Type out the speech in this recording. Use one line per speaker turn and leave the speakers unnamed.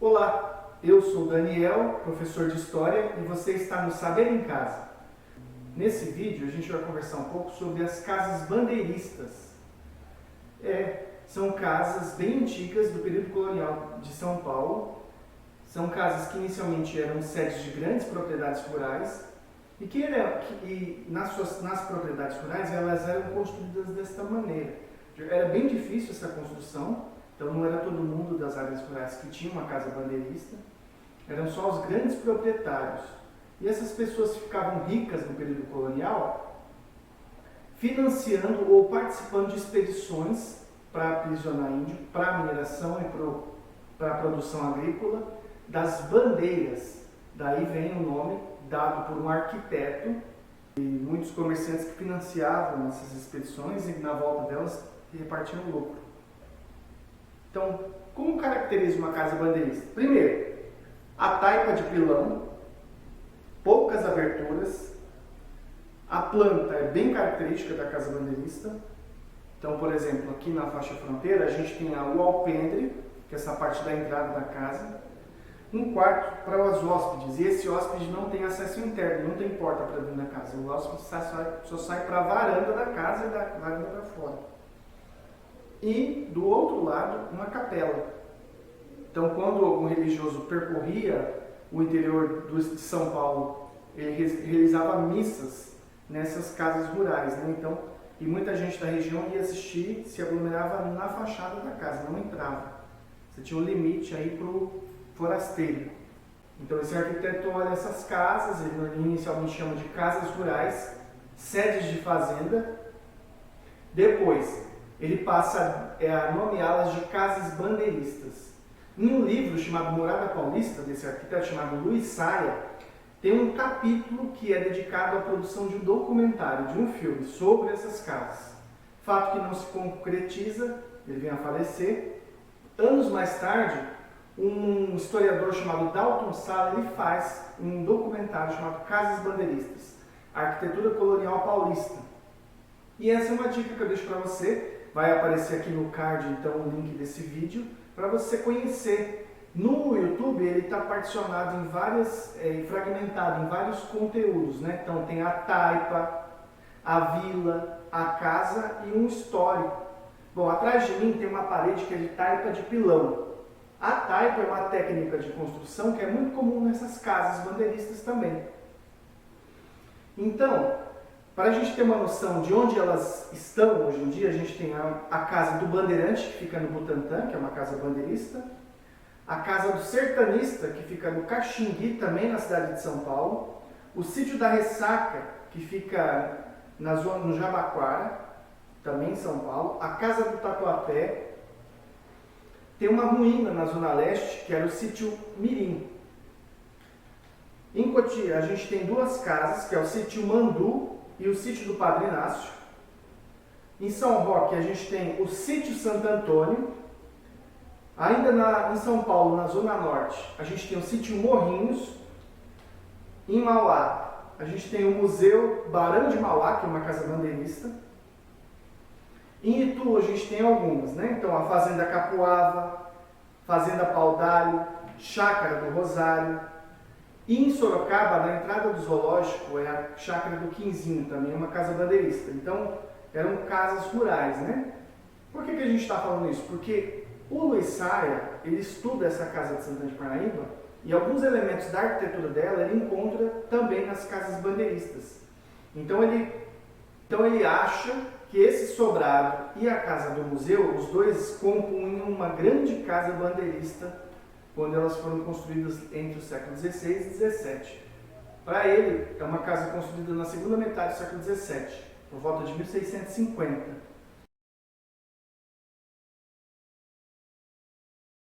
Olá, eu sou Daniel, professor de História, e você está no Saber em Casa. Nesse vídeo a gente vai conversar um pouco sobre as casas bandeiristas. São casas bem antigas do período colonial de São Paulo. São casas que inicialmente eram sedes de grandes propriedades rurais e nas propriedades rurais elas eram construídas desta maneira. Era bem difícil essa construção, então não era todo mundo das áreas rurais que tinha uma casa bandeirista, eram só os grandes proprietários. E essas pessoas ficavam ricas no período colonial, financiando ou participando de expedições para aprisionar índio, para a mineração e para a produção agrícola, das bandeiras. Daí vem o nome dado por um arquiteto e muitos comerciantes que financiavam essas expedições e na volta delas repartiam o lucro. Então, como caracteriza uma casa bandeirista? Primeiro, a taipa de pilão, poucas aberturas, a planta é bem característica da casa bandeirista. Então, por exemplo, aqui na faixa fronteira a gente tem o alpendre, que é essa parte da entrada da casa, um quarto para os hóspedes, e esse hóspede não tem acesso interno, não tem porta para dentro da casa, o hóspede só sai para a varanda da casa e da varanda para fora. E do outro lado, uma capela. Então, quando algum religioso percorria o interior de São Paulo, ele realizava missas nessas casas rurais, né? Então, e muita gente da região ia assistir, se aglomerava na fachada da casa, não entrava. Você tinha um limite aí para o forasteiro. Então, esse arquiteto olha essas casas, ele inicialmente chama de casas rurais, sedes de fazenda. Depois, ele passa a nomeá-las de casas bandeiristas. Em um livro chamado Morada Paulista, desse arquiteto chamado Luiz Saia, tem um capítulo que é dedicado à produção de um documentário, de um filme, sobre essas casas. Fato que não se concretiza, ele vem a falecer. Anos mais tarde, um historiador chamado Dalton Sala, ele faz um documentário chamado Casas Bandeiristas, a arquitetura colonial paulista. E essa é uma dica que eu deixo para você, vai aparecer aqui no card então o link desse vídeo, para você conhecer. No YouTube ele está particionado em várias, fragmentado em vários conteúdos, né? Então tem a taipa, a vila, a casa e um histórico. Bom, atrás de mim tem uma parede que é de taipa de pilão. A taipa é uma técnica de construção que é muito comum nessas casas bandeiristas também. Então, para a gente ter uma noção de onde elas estão hoje em dia, a gente tem a casa do Bandeirante, que fica no Butantã, que é uma casa bandeirista. A casa do Sertanista, que fica no Caxingui, também na cidade de São Paulo. O sítio da Ressaca, que fica na zona, no Jabaquara, também em São Paulo. A casa do Tatuapé. Tem uma ruína na Zona Leste, que era o sítio Mirim. Em Cotia, a gente tem duas casas, que é o sítio Mandu e o sítio do Padre Inácio. Em São Roque, a gente tem o sítio Santo Antônio. Ainda em São Paulo, na Zona Norte, a gente tem o sítio Morrinhos. Em Mauá, a gente tem o Museu Barão de Mauá, que é uma casa bandeirista. Em Itu, a gente tem algumas, né? Então, a Fazenda Capuava, Fazenda Pau d'Alho, Chácara do Rosário. E em Sorocaba, na entrada do zoológico, é a Chácara do Quinzinho, também uma casa bandeirista. Então, eram casas rurais, né? Por que a gente está falando isso? Porque o Luiz Saia, ele estuda essa casa de Santana de Parnaíba e alguns elementos da arquitetura dela ele encontra também nas casas bandeiristas. Então ele acha que esse sobrado e a casa do museu, os dois compunham uma grande casa bandeirista quando elas foram construídas entre os séculos XVI e XVII. Para ele, é uma casa construída na segunda metade do século XVII, por volta de 1650.